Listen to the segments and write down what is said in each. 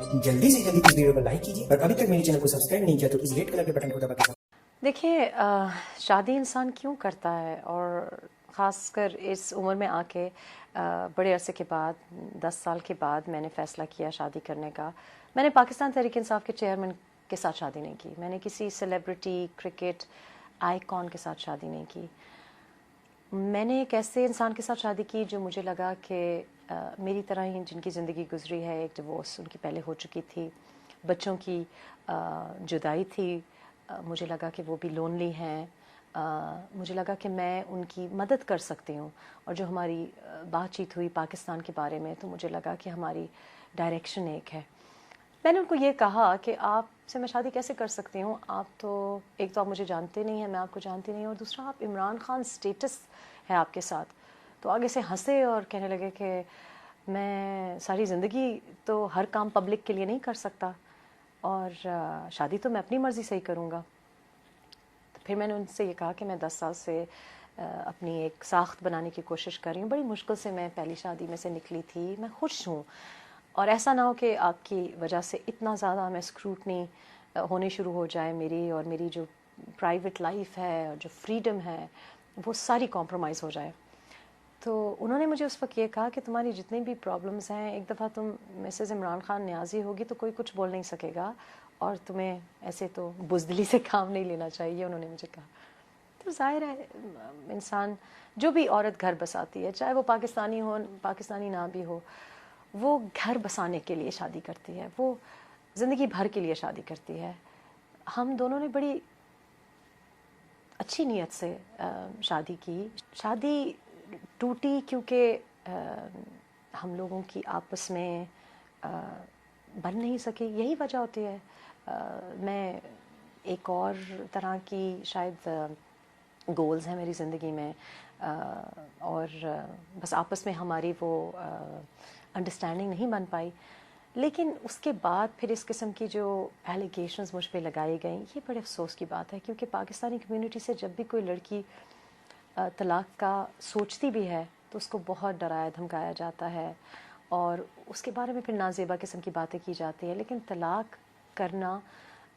जल्दी से जल्दी इस वीडियो को लाइक कीजिए और अभी तक मेरे चैनल को सब्सक्राइब नहीं किया तो इस रेड कलर के बटन को दबा के देखिए शादी इंसान क्यों करता है, और ख़ासकर इस उम्र में आके बड़े अरसे के बाद 10 साल के बाद मैंने फ़ैसला किया शादी करने का। मैंने पाकिस्तान तहरीक इंसाफ के चेयरमैन के साथ शादी नहीं की, मैंने किसी सेलिब्रिटी क्रिकेट आइकॉन के साथ शादी नहीं की। मैंने एक ऐसे इंसान के साथ शादी की जो मुझे लगा कि मेरी तरह ही जिनकी ज़िंदगी गुजरी है, एक डिवोर्स उनकी पहले हो चुकी थी, बच्चों की जुदाई थी, मुझे लगा कि वो भी लोनली हैं, मुझे लगा कि मैं उनकी मदद कर सकती हूँ। और जो हमारी बातचीत हुई पाकिस्तान के बारे में, तो मुझे लगा कि हमारी डायरेक्शन एक है। मैंने उनको ये कहा कि आपसे मैं शादी कैसे कर सकती हूँ, आप तो एक तो आप मुझे जानते नहीं हैं, मैं आपको जानती नहीं, और दूसरा आप इमरान खान स्टेटस है आपके साथ। तो आगे से हंसे और कहने लगे कि मैं सारी ज़िंदगी तो हर काम पब्लिक के लिए नहीं कर सकता, और शादी तो मैं अपनी मर्ज़ी से ही करूँगा। तो फिर मैंने उनसे ये कहा कि मैं 10 साल से अपनी एक साख्त बनाने की कोशिश कर रही हूँ, बड़ी मुश्किल से मैं पहली शादी में से निकली थी, मैं खुश हूँ, और ऐसा ना हो कि आपकी वजह से इतना ज़्यादा मैं स्क्रूटनी होने शुरू हो जाए मेरी, और मेरी जो प्राइवेट लाइफ है और जो फ्रीडम है वो सारी कॉम्प्रोमाइज़ हो जाए। तो उन्होंने मुझे उस वक्त ये कहा कि तुम्हारी जितनी भी प्रॉब्लम्स हैं, एक दफ़ा तुम मिसेज़ इमरान खान न्याज़ी होगी तो कोई कुछ बोल नहीं सकेगा, और तुम्हें ऐसे तो बुज़दिली से काम नहीं लेना चाहिए, उन्होंने मुझे कहा। तो ज़ाहिर है इंसान, जो भी औरत घर बसाती है, चाहे वो पाकिस्तानी हो पाकिस्तानी ना भी हो, वो घर बसाने के लिए शादी करती है, वो ज़िंदगी भर के लिए शादी करती है। हम दोनों ने बड़ी अच्छी नीयत से शादी की। शादी टूटी क्योंकि हम लोगों की आपस में बन नहीं सकी, यही वजह होती है। मैं एक और तरह की शायद गोल्स हैं मेरी ज़िंदगी में, और बस आपस में हमारी वो अंडरस्टैंडिंग नहीं बन पाई। लेकिन उसके बाद फिर इस किस्म की जो एलिगेशंस मुझ पे लगाई गई, ये बड़े अफसोस की बात है, क्योंकि पाकिस्तानी कम्युनिटी से जब भी कोई लड़की तलाक़ का सोचती भी है तो उसको बहुत डराया धमकाया जाता है, और उसके बारे में फिर नाज़ेबा किस्म की बातें की जाती है। लेकिन तलाक़ करना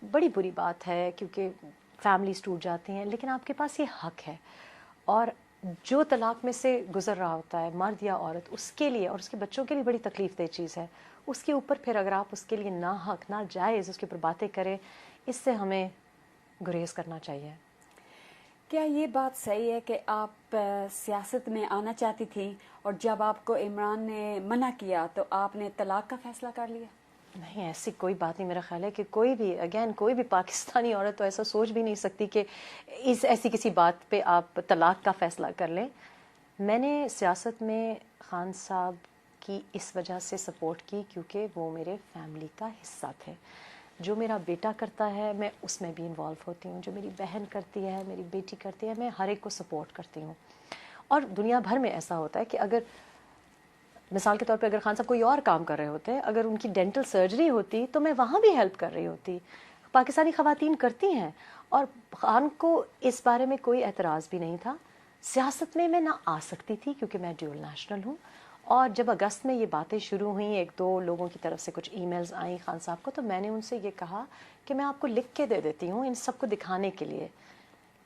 बड़ी बुरी बात है, क्योंकि फैमिलीज़ टूट जाती हैं, लेकिन आपके पास ये हक़ है। और जो तलाक़ में से गुज़र रहा होता है, मर्द या औरत, उसके लिए और उसके बच्चों के लिए बड़ी तकलीफ़ देह चीज़ है। उसके ऊपर फिर अगर आप उसके लिए ना हक़ ना जायज़ उसके ऊपर बातें करें, इससे हमें गुरेज़ करना चाहिए। क्या ये बात सही है कि आप सियासत में आना चाहती थी, और जब आपको इमरान ने मना किया तो आपने तलाक़ का फ़ैसला कर लिया? नहीं, ऐसी कोई बात नहीं। मेरा ख़्याल है कि कोई भी पाकिस्तानी औरत तो ऐसा सोच भी नहीं सकती कि ऐसी किसी बात पे आप तलाक़ का फ़ैसला कर लें। मैंने सियासत में ख़ान साहब की इस वजह से सपोर्ट की क्योंकि वो मेरे फैमिली का हिस्सा थे। जो मेरा बेटा करता है मैं उसमें भी इन्वॉल्व होती हूँ, जो मेरी बहन करती है, मेरी बेटी करती है, मैं हर एक को सपोर्ट करती हूँ। और दुनिया भर में ऐसा होता है कि अगर मिसाल के तौर पे अगर खान साहब कोई और काम कर रहे होते, अगर उनकी डेंटल सर्जरी होती तो मैं वहाँ भी हेल्प कर रही होती। पाकिस्तानी ख़वातीन करती हैं, और खान को इस बारे में कोई एतराज़ भी नहीं था। सियासत में मैं ना आ सकती थी क्योंकि मैं ड्यूल नेशनल हूँ, और जब अगस्त में ये बातें शुरू हुई, 1-2 लोगों की तरफ से कुछ ईमेल्स आई खान साहब को, तो मैंने उनसे ये कहा कि मैं आपको लिख के दे देती हूँ इन सबको दिखाने के लिए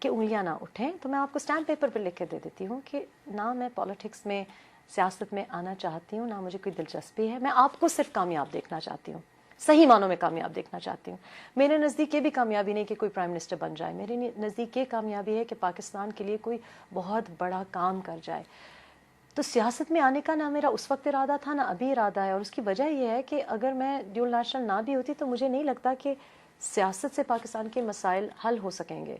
कि उंगलियां ना उठें, तो मैं आपको स्टैम्प पेपर पर लिख के दे देती हूँ कि ना मैं पॉलिटिक्स में सियासत में आना चाहती हूँ, ना मुझे कोई दिलचस्पी है, मैं आपको सिर्फ कामयाब देखना चाहती हूँ, सही मानों में कामयाब देखना चाहती हूँ। मेरे नज़दीक ये भी कामयाबी नहीं कि कोई प्राइम मिनिस्टर बन जाए, मेरे नज़दीक ये कामयाबी है कि पाकिस्तान के लिए कोई बहुत बड़ा काम कर जाए। तो सियासत में आने का ना मेरा उस वक्त इरादा था, ना अभी इरादा है, और उसकी वजह यह है कि अगर मैं ड्यूल नेशनल ना भी होती तो मुझे नहीं लगता कि सियासत से पाकिस्तान के मसाइल हल हो सकेंगे।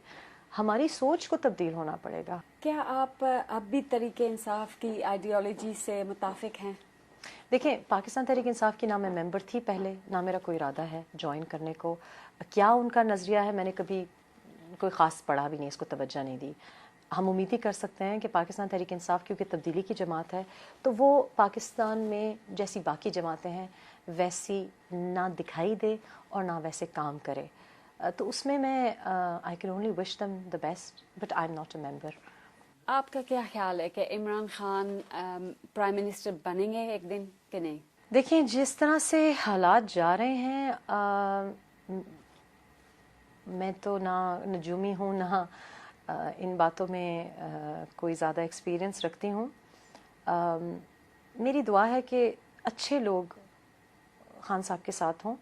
हमारी सोच को तब्दील होना पड़ेगा। क्या आप अब भी तरीके इंसाफ की आइडियोलॉजी से मुताफिक हैं? देखें, पाकिस्तान तहरीक इंसाफ की ना मैं मेंबर थी पहले, ना मेरा कोई इरादा है ज्वाइन करने को। क्या उनका नज़रिया है, मैंने कभी कोई ख़ास पढ़ा भी नहीं, इसको तवज्जो नहीं दी। हम उम्मीद ही कर सकते हैं कि पाकिस्तान तहरीक इंसाफ क्योंकि तब्दीली की जमात है, तो वो पाकिस्तान में जैसी बाकी जमातें हैं वैसी ना दिखाई दे और ना वैसे काम करे। तो उसमें मैं I can only wish them the best, but I am not a member. आपका क्या ख्याल है कि इमरान खान प्राइम मिनिस्टर बनेंगे एक दिन कि नहीं? دیکھیں جس طرح سے حالات جا رہے ہیں میں تو نہ نجومی ہوں نہ ان باتوں میں کوئی زیادہ ایکسپیرئنس رکھتی ہوں. میری دعا ہے کہ اچھے لوگ خان صاحب کے ساتھ ہوں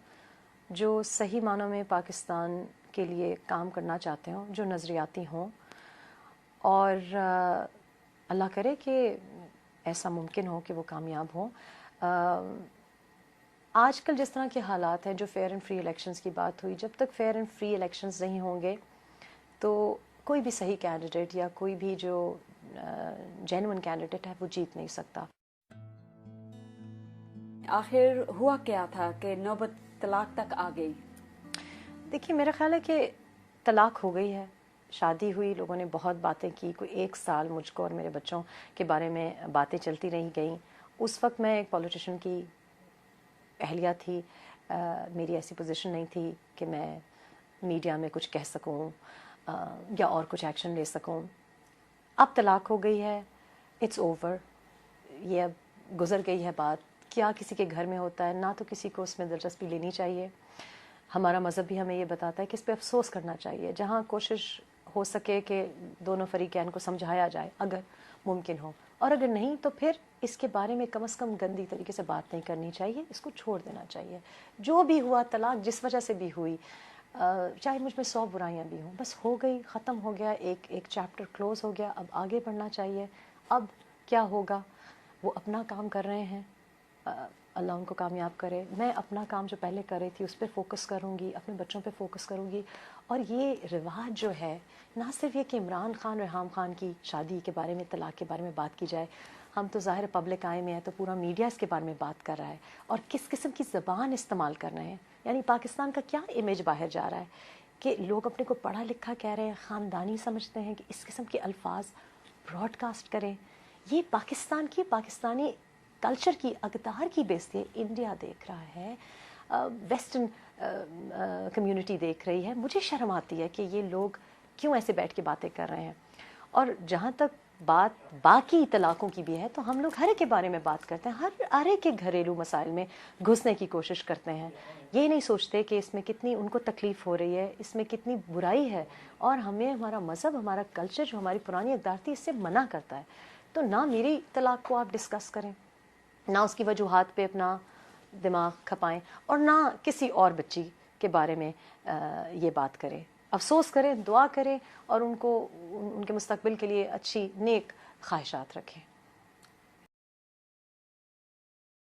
جو صحیح معنوں میں پاکستان کے لیے کام کرنا چاہتے ہوں, جو نظریاتی ہوں, اور اللہ کرے کہ ایسا ممکن ہو کہ وہ کامیاب ہوں. آج کل جس طرح کے حالات ہیں, جو فیئر اینڈ فری الیکشنز کی بات ہوئی, جب تک فیئر اینڈ فری الیکشنز نہیں ہوں گے تو کوئی بھی صحیح کینڈیڈیٹ یا کوئی بھی جو جینوئن کینڈیڈیٹ ہے وہ جیت نہیں سکتا. آخر ہوا کیا تھا کہ نوبت طلاق تک آ گئی؟ دیکھیے میرا خیال ہے کہ طلاق ہو گئی ہے, شادی ہوئی, لوگوں نے بہت باتیں کی, کوئی 1 سال مجھ کو اور میرے بچوں کے بارے میں باتیں چلتی رہی گئیں. اس وقت میں ایک پولیٹیشین کی اہلیہ تھی, میری ایسی پوزیشن نہیں تھی کہ میں میڈیا میں کچھ کہہ سکوں یا اور کچھ ایکشن لے سکوں. اب طلاق ہو گئی ہے, اٹس اوور, یہ اب گزر گئی ہے بات. کیا کسی کے گھر میں ہوتا ہے, نہ تو کسی کو اس میں دلچسپی لینی چاہیے. ہمارا مذہب بھی ہمیں یہ بتاتا ہے کہ اس پہ افسوس کرنا چاہیے. جہاں کوشش ہو سکے کہ دونوں فریقین کو سمجھایا جائے اگر ممکن ہو, اور اگر نہیں تو پھر اس کے بارے میں کم از کم گندی طریقے سے بات نہیں کرنی چاہیے, اس کو چھوڑ دینا چاہیے. جو بھی ہوا, طلاق جس وجہ سے بھی ہوئی, چاہے مجھ میں 100 برائیاں بھی ہوں, بس ہو گئی, ختم ہو گیا, ایک چیپٹر کلوز ہو گیا. اب آگے بڑھنا چاہیے. اب کیا ہوگا, وہ اپنا کام کر رہے ہیں, اللہ ان کو کامیاب کرے. میں اپنا کام جو پہلے کر رہی تھی اس پہ فوکس کروں گی, اپنے بچوں پہ فوکس کروں گی. اور یہ رواج جو ہے, نہ صرف یہ کہ عمران خان ریحام خان کی شادی کے بارے میں, طلاق کے بارے میں بات کی جائے, ہم تو ظاہر پبلک آئے میں ہیں تو پورا میڈیا اس کے بارے میں بات کر رہا ہے, اور کس قسم کی زبان استعمال کر رہے ہیں. یعنی پاکستان کا کیا امیج باہر جا رہا ہے کہ لوگ اپنے کو پڑھا لکھا کہہ رہے ہیں, خاندانی سمجھتے ہیں, کہ اس قسم کے الفاظ براڈ کاسٹ کریں. یہ پاکستان کی, پاکستانی کلچر کی, اقدار کی بیزتی ہے. انڈیا دیکھ رہا ہے, ویسٹرن کمیونٹی دیکھ رہی ہے. مجھے شرم آتی ہے کہ یہ لوگ کیوں ایسے بیٹھ کے باتیں کر رہے ہیں. اور جہاں تک بات باقی طلاقوں کی بھی ہے تو ہم لوگ ہر ایک کے بارے میں بات کرتے ہیں, ہر ایک کے گھریلو مسائل میں گھسنے کی کوشش کرتے ہیں. یہ نہیں سوچتے کہ اس میں کتنی ان کو تکلیف ہو رہی ہے, اس میں کتنی برائی ہے, اور ہمیں ہمارا مذہب, ہمارا کلچر, جو ہماری پرانی اقدار تھی, اس سے منع کرتا ہے. تو نہ میری طلاق کو آپ ڈسکس کریں, نہ اس کی وجوہات پہ اپنا دماغ کھپائیں, اور نہ کسی اور بچی کے بارے میں یہ بات کریں. افسوس کریں, دعا کریں, اور ان کے مستقبل کے لیے اچھی نیک خواہشات رکھیں.